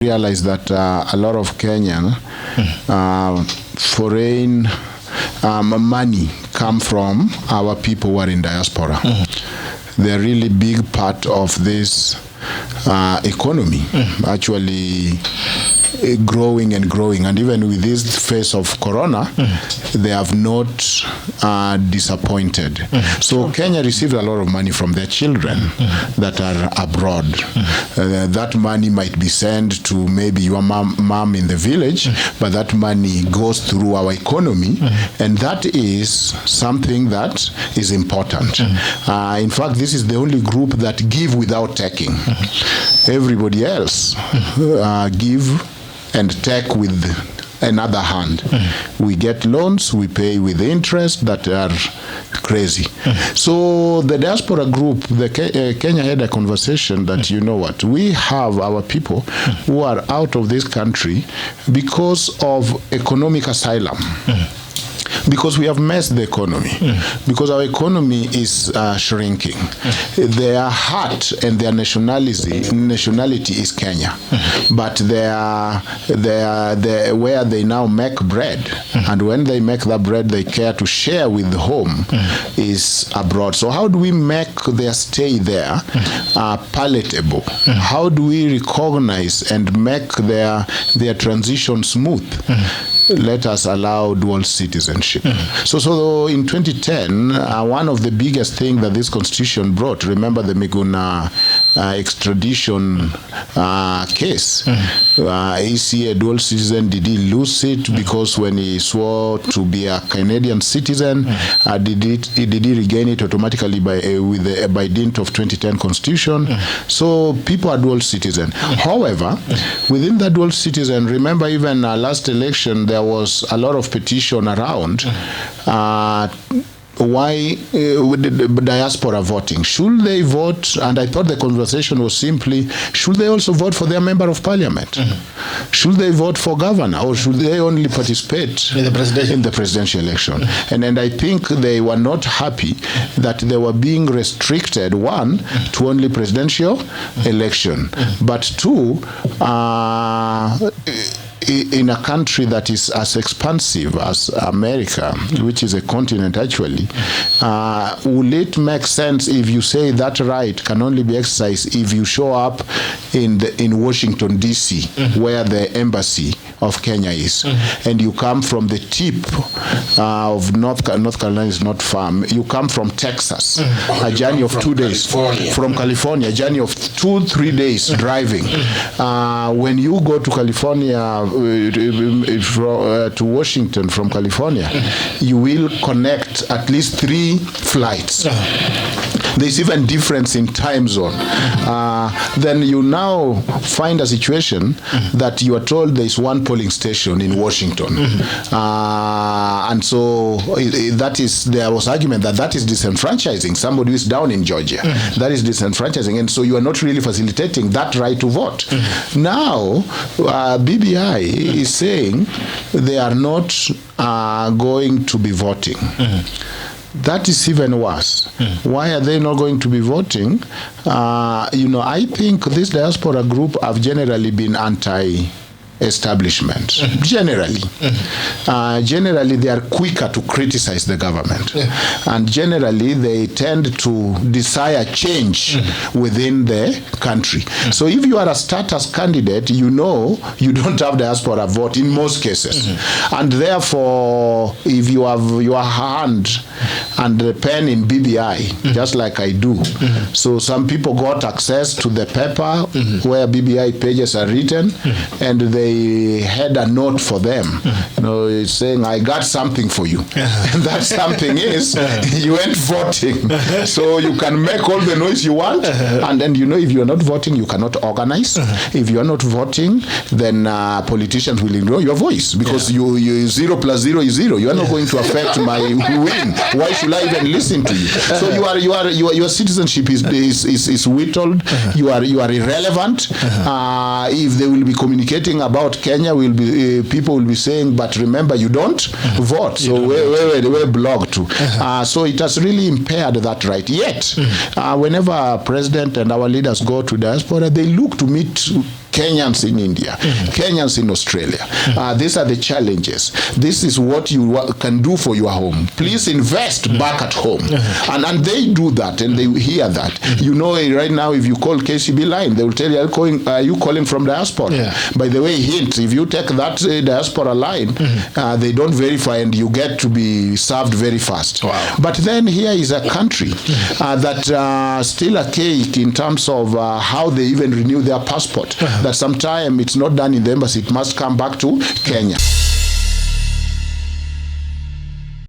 realize that a lot of Kenyan foreign money come from our people who are in diaspora. They're really big part of this economy, actually growing and growing, and even with this phase of corona, they have not disappointed. So Kenya received a lot of money from their children that are abroad. That money might be sent to maybe your mom in the village, but that money goes through our economy, and that is something that is important. In fact, this is the only group that give without taking. Everybody else give and take with another hand. We get loans, we pay with interest that are crazy. So the diaspora group, Kenya had a conversation that, you know what, we have our people who are out of this country because of economic asylum. Because we have messed the economy, because our economy is shrinking. Their heart and their nationality is Kenya, but where they now make bread, and when they make that bread, they care to share with home is abroad. So how do we make their stay there palatable? How do we recognize and make their transition smooth? Let us allow dual citizenship. So in 2010, one of the biggest things that this constitution brought, remember the Miguna extradition case. Is he a dual citizen? Did he lose it because when he swore to be a Canadian citizen, did he regain it automatically by dint of 2010 constitution? So people are dual citizen. However, within the dual citizen, remember even last election, there was a lot of petition around why with diaspora voting. Should they vote? And I thought the conversation was simply, should they also vote for their member of parliament? Should they vote for governor, or should they only participate in the presidential election? And I think they were not happy that they were being restricted, one, to only presidential election, but two, in a country that is as expansive as America, which is a continent actually, will it make sense if you say that right can only be exercised if you show up in Washington, D.C., where the embassy of Kenya is, and you come from the tip of North Carolina is not far. You come from Texas, a journey of 2 days. From California, a journey of 2-3 days driving. When you go to California, to Washington from California, you will connect at least 3 flights. There's even difference in time zone. Then you now find a situation that you are told there is one polling station in Washington. And so there was argument that is disenfranchising somebody who is down in Georgia. That is disenfranchising. And so you are not really facilitating that right to vote. Now, BBI is saying they are not going to be voting. That is even worse. Why are they not going to be voting? I think this diaspora group have generally been anti-establishment. Generally. Generally, they are quicker to criticize the government. And generally, they tend to desire change within the country. So if you are a status candidate, you know you don't have diaspora vote in most cases. And therefore, if you have your hand and the pen in BBI, just like I do. So some people got access to the paper where BBI pages are written, and they had a note for them, it's saying, I got something for you. And that something is, you ain't voting. So you can make all the noise you want, and then if you are not voting, you cannot organize. If you are not voting, then politicians will ignore your voice, because you 0 + 0 is 0. You are not going to affect my win. Why should I even listen to you? So your citizenship is whittled. You are irrelevant. If they will be communicating about Kenya, people will be saying, but remember, you don't vote. So we're blocked too. So it has really impaired that right. Yet, whenever our president and our leaders go to diaspora, they look to meet Kenyans in India, Kenyans in Australia. These are the challenges. This is what you can do for your home. Please invest back at home. And they do that, and they hear that. You know, right now, if you call KCB line, they will tell you, are you calling from Diaspora? By the way, hint, if you take that Diaspora line, they don't verify, and you get to be served very fast. Wow. But then here is a country that still archaic in terms of how they even renew their passport. That sometime it's not done in the embassy, it must come back to Kenya.